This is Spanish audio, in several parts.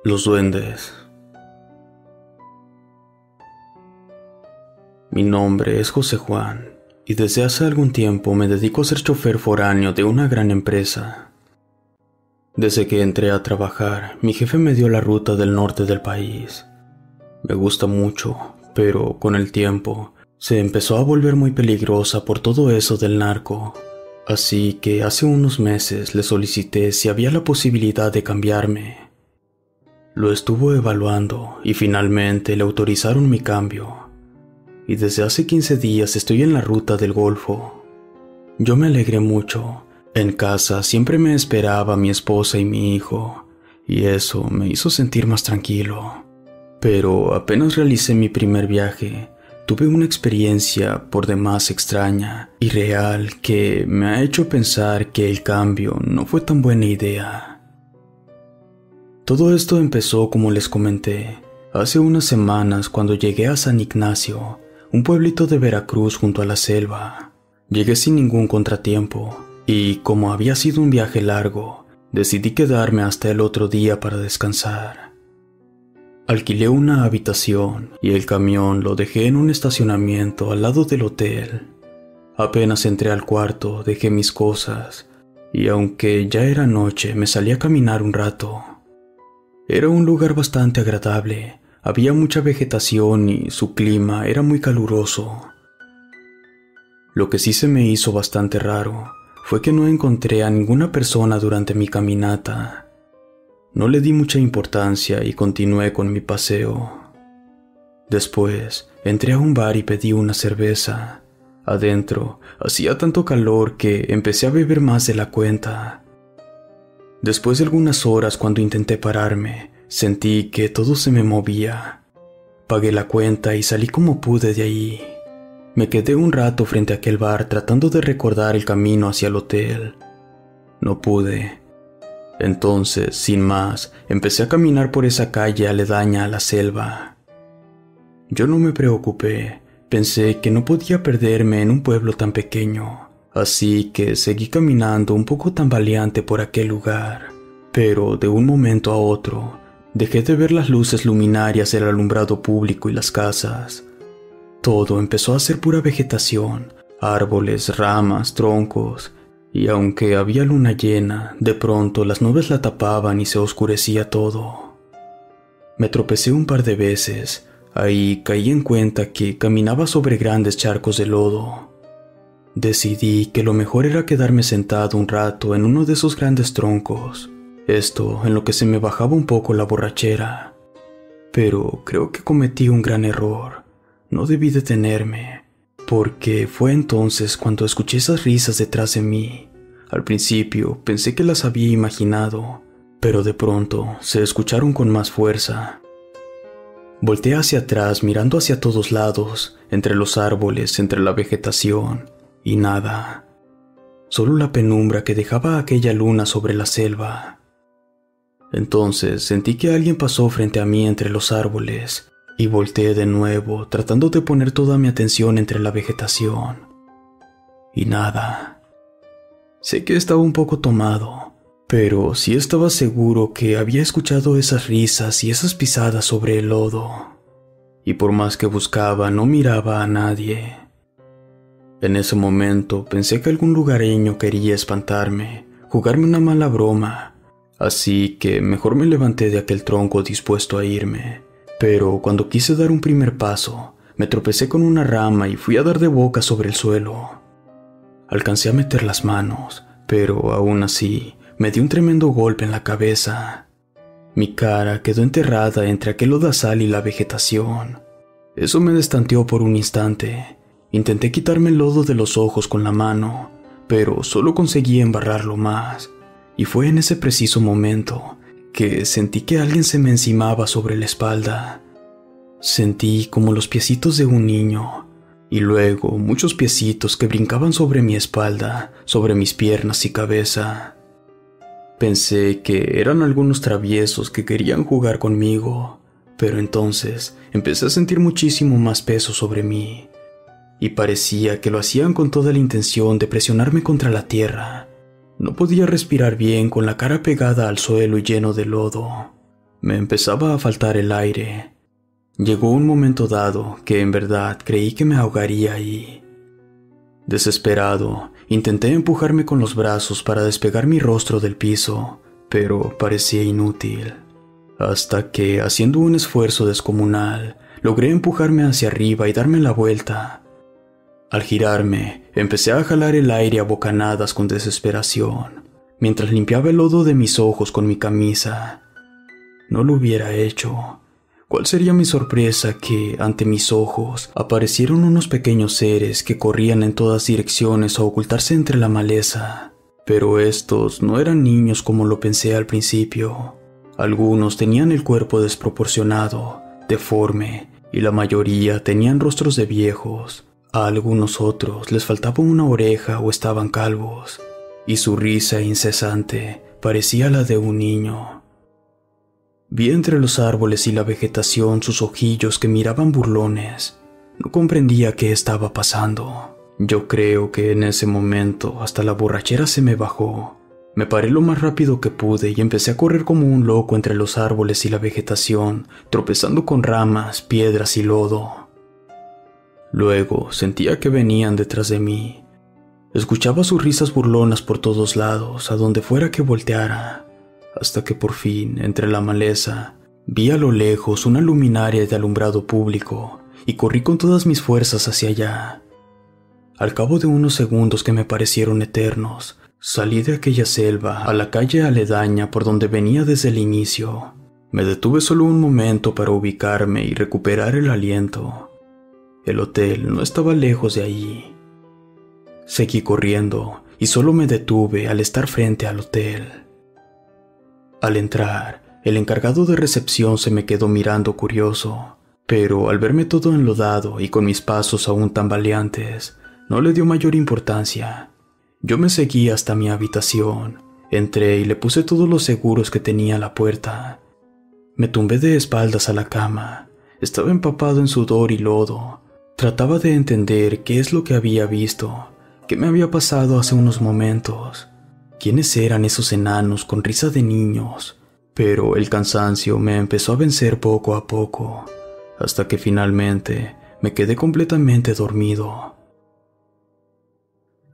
Los duendes. Mi nombre es José Juan y desde hace algún tiempo me dedico a ser chofer foráneo de una gran empresa. Desde que entré a trabajar, mi jefe me dio la ruta del norte del país. Me gusta mucho, pero con el tiempo se empezó a volver muy peligrosa por todo eso del narco. Así que hace unos meses le solicité si había la posibilidad de cambiarme. Lo estuvo evaluando y finalmente le autorizaron mi cambio. Y desde hace 15 días estoy en la ruta del Golfo. Yo me alegré mucho. En casa siempre me esperaba mi esposa y mi hijo, y eso me hizo sentir más tranquilo. Pero apenas realicé mi primer viaje, tuve una experiencia por demás extraña y real que me ha hecho pensar que el cambio no fue tan buena idea. Todo esto empezó como les comenté, hace unas semanas cuando llegué a San Ignacio, un pueblito de Veracruz junto a la selva. Llegué sin ningún contratiempo y como había sido un viaje largo, decidí quedarme hasta el otro día para descansar. Alquilé una habitación y el camión lo dejé en un estacionamiento al lado del hotel. Apenas entré al cuarto, dejé mis cosas y aunque ya era noche me salí a caminar un rato. Era un lugar bastante agradable, había mucha vegetación y su clima era muy caluroso. Lo que sí se me hizo bastante raro fue que no encontré a ninguna persona durante mi caminata. No le di mucha importancia y continué con mi paseo. Después, entré a un bar y pedí una cerveza. Adentro, hacía tanto calor que empecé a beber más de la cuenta. Después de algunas horas, cuando intenté pararme, sentí que todo se me movía. Pagué la cuenta y salí como pude de ahí. Me quedé un rato frente a aquel bar tratando de recordar el camino hacia el hotel. No pude. Entonces, sin más, empecé a caminar por esa calle aledaña a la selva. Yo no me preocupé, pensé que no podía perderme en un pueblo tan pequeño, así que seguí caminando un poco tambaleante por aquel lugar. Pero de un momento a otro, dejé de ver las luces luminarias del alumbrado público y las casas. Todo empezó a ser pura vegetación, árboles, ramas, troncos, y aunque había luna llena, de pronto las nubes la tapaban y se oscurecía todo. Me tropecé un par de veces, ahí caí en cuenta que caminaba sobre grandes charcos de lodo. Decidí que lo mejor era quedarme sentado un rato en uno de esos grandes troncos, esto en lo que se me bajaba un poco la borrachera. Pero creo que cometí un gran error. No debí detenerme, porque fue entonces cuando escuché esas risas detrás de mí. Al principio pensé que las había imaginado, pero de pronto se escucharon con más fuerza. Volteé hacia atrás mirando hacia todos lados, entre los árboles, entre la vegetación, y nada. Solo la penumbra que dejaba aquella luna sobre la selva. Entonces sentí que alguien pasó frente a mí entre los árboles, y volteé de nuevo, tratando de poner toda mi atención entre la vegetación. Y nada. Sé que estaba un poco tomado, pero sí estaba seguro que había escuchado esas risas y esas pisadas sobre el lodo. Y por más que buscaba, no miraba a nadie. En ese momento pensé que algún lugareño quería espantarme, jugarme una mala broma, así que mejor me levanté de aquel tronco dispuesto a irme. Pero cuando quise dar un primer paso, me tropecé con una rama y fui a dar de boca sobre el suelo. Alcancé a meter las manos, pero aún así me di un tremendo golpe en la cabeza. Mi cara quedó enterrada entre aquel lodazal y la vegetación. Eso me destanteó por un instante. Intenté quitarme el lodo de los ojos con la mano, pero solo conseguí embarrarlo más. Y fue en ese preciso momento que sentí que alguien se me encimaba sobre la espalda. Sentí como los piecitos de un niño, y luego muchos piecitos que brincaban sobre mi espalda, sobre mis piernas y cabeza. Pensé que eran algunos traviesos que querían jugar conmigo, pero entonces empecé a sentir muchísimo más peso sobre mí, y parecía que lo hacían con toda la intención de presionarme contra la tierra. No podía respirar bien con la cara pegada al suelo y lleno de lodo. Me empezaba a faltar el aire. Llegó un momento dado que en verdad creí que me ahogaría ahí. Desesperado, intenté empujarme con los brazos para despegar mi rostro del piso, pero parecía inútil. Hasta que, haciendo un esfuerzo descomunal, logré empujarme hacia arriba y darme la vuelta. Al girarme, empecé a jalar el aire a bocanadas con desesperación, mientras limpiaba el lodo de mis ojos con mi camisa. No lo hubiera hecho. ¿Cuál sería mi sorpresa que, ante mis ojos, aparecieron unos pequeños seres que corrían en todas direcciones a ocultarse entre la maleza? Pero estos no eran niños como lo pensé al principio. Algunos tenían el cuerpo desproporcionado, deforme, y la mayoría tenían rostros de viejos. A algunos otros les faltaba una oreja o estaban calvos, y su risa incesante parecía la de un niño. Vi entre los árboles y la vegetación sus ojillos que miraban burlones. No comprendía qué estaba pasando. Yo creo que en ese momento hasta la borrachera se me bajó. Me paré lo más rápido que pude y empecé a correr como un loco entre los árboles y la vegetación, tropezando con ramas, piedras y lodo. Luego sentía que venían detrás de mí. Escuchaba sus risas burlonas por todos lados, a donde fuera que volteara. Hasta que por fin, entre la maleza, vi a lo lejos una luminaria de alumbrado público y corrí con todas mis fuerzas hacia allá. Al cabo de unos segundos que me parecieron eternos, salí de aquella selva a la calle aledaña por donde venía desde el inicio. Me detuve solo un momento para ubicarme y recuperar el aliento. El hotel no estaba lejos de allí. Seguí corriendo y solo me detuve al estar frente al hotel. Al entrar, el encargado de recepción se me quedó mirando curioso, pero al verme todo enlodado y con mis pasos aún tambaleantes, no le dio mayor importancia. Yo me seguí hasta mi habitación, entré y le puse todos los seguros que tenía a la puerta. Me tumbé de espaldas a la cama, estaba empapado en sudor y lodo. Trataba de entender qué es lo que había visto, qué me había pasado hace unos momentos. ¿Quiénes eran esos enanos con risa de niños? Pero el cansancio me empezó a vencer poco a poco, hasta que finalmente me quedé completamente dormido.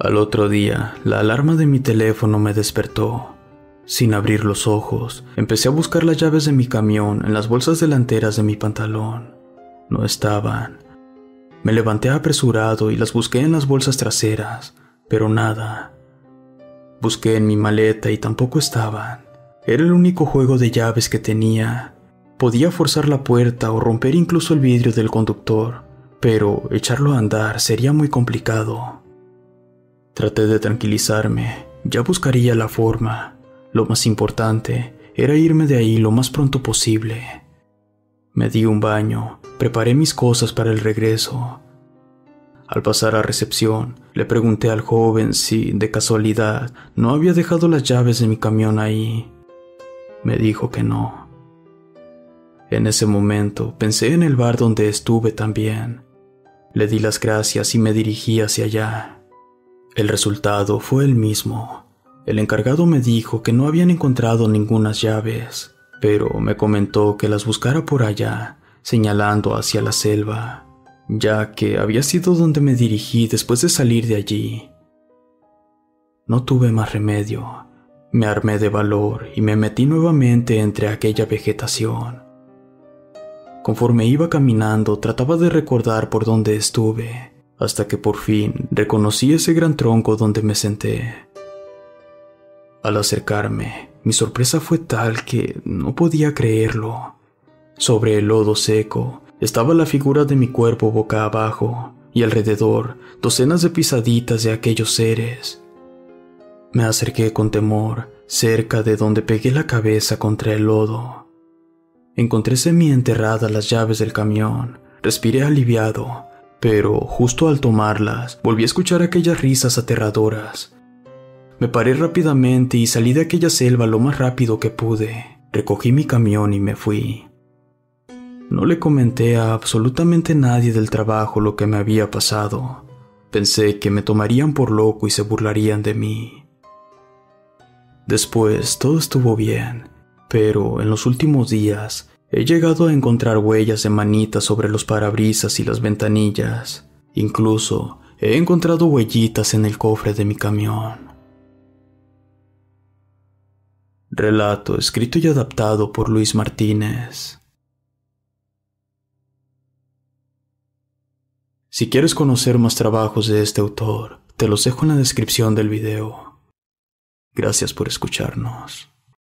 Al otro día, la alarma de mi teléfono me despertó. Sin abrir los ojos, empecé a buscar las llaves de mi camión en las bolsas delanteras de mi pantalón. No estaban. Me levanté apresurado y las busqué en las bolsas traseras, pero nada. Busqué en mi maleta y tampoco estaban. Era el único juego de llaves que tenía. Podía forzar la puerta o romper incluso el vidrio del conductor, pero echarlo a andar sería muy complicado. Traté de tranquilizarme, ya buscaría la forma. Lo más importante era irme de ahí lo más pronto posible. Me di un baño, preparé mis cosas para el regreso. Al pasar a recepción, le pregunté al joven si, de casualidad, no había dejado las llaves de mi camión ahí. Me dijo que no. En ese momento pensé en el bar donde estuve también. Le di las gracias y me dirigí hacia allá. El resultado fue el mismo. El encargado me dijo que no habían encontrado ningunas llaves, pero me comentó que las buscara por allá, señalando hacia la selva, ya que había sido donde me dirigí después de salir de allí. No tuve más remedio. Me armé de valor y me metí nuevamente entre aquella vegetación. Conforme iba caminando, trataba de recordar por dónde estuve, hasta que por fin reconocí ese gran tronco donde me senté. Al acercarme, mi sorpresa fue tal que no podía creerlo. Sobre el lodo seco estaba la figura de mi cuerpo boca abajo y alrededor docenas de pisaditas de aquellos seres. Me acerqué con temor, cerca de donde pegué la cabeza contra el lodo. Encontré semienterradas las llaves del camión, respiré aliviado, pero justo al tomarlas volví a escuchar aquellas risas aterradoras. Me paré rápidamente y salí de aquella selva lo más rápido que pude. Recogí mi camión y me fui. No le comenté a absolutamente nadie del trabajo lo que me había pasado. Pensé que me tomarían por loco y se burlarían de mí. Después todo estuvo bien. pero en los últimos días he llegado a encontrar huellas de manitas sobre los parabrisas y las ventanillas. Incluso he encontrado huellitas en el cofre de mi camión. Relato escrito y adaptado por Luis Martínez. Si quieres conocer más trabajos de este autor, te los dejo en la descripción del video. Gracias por escucharnos.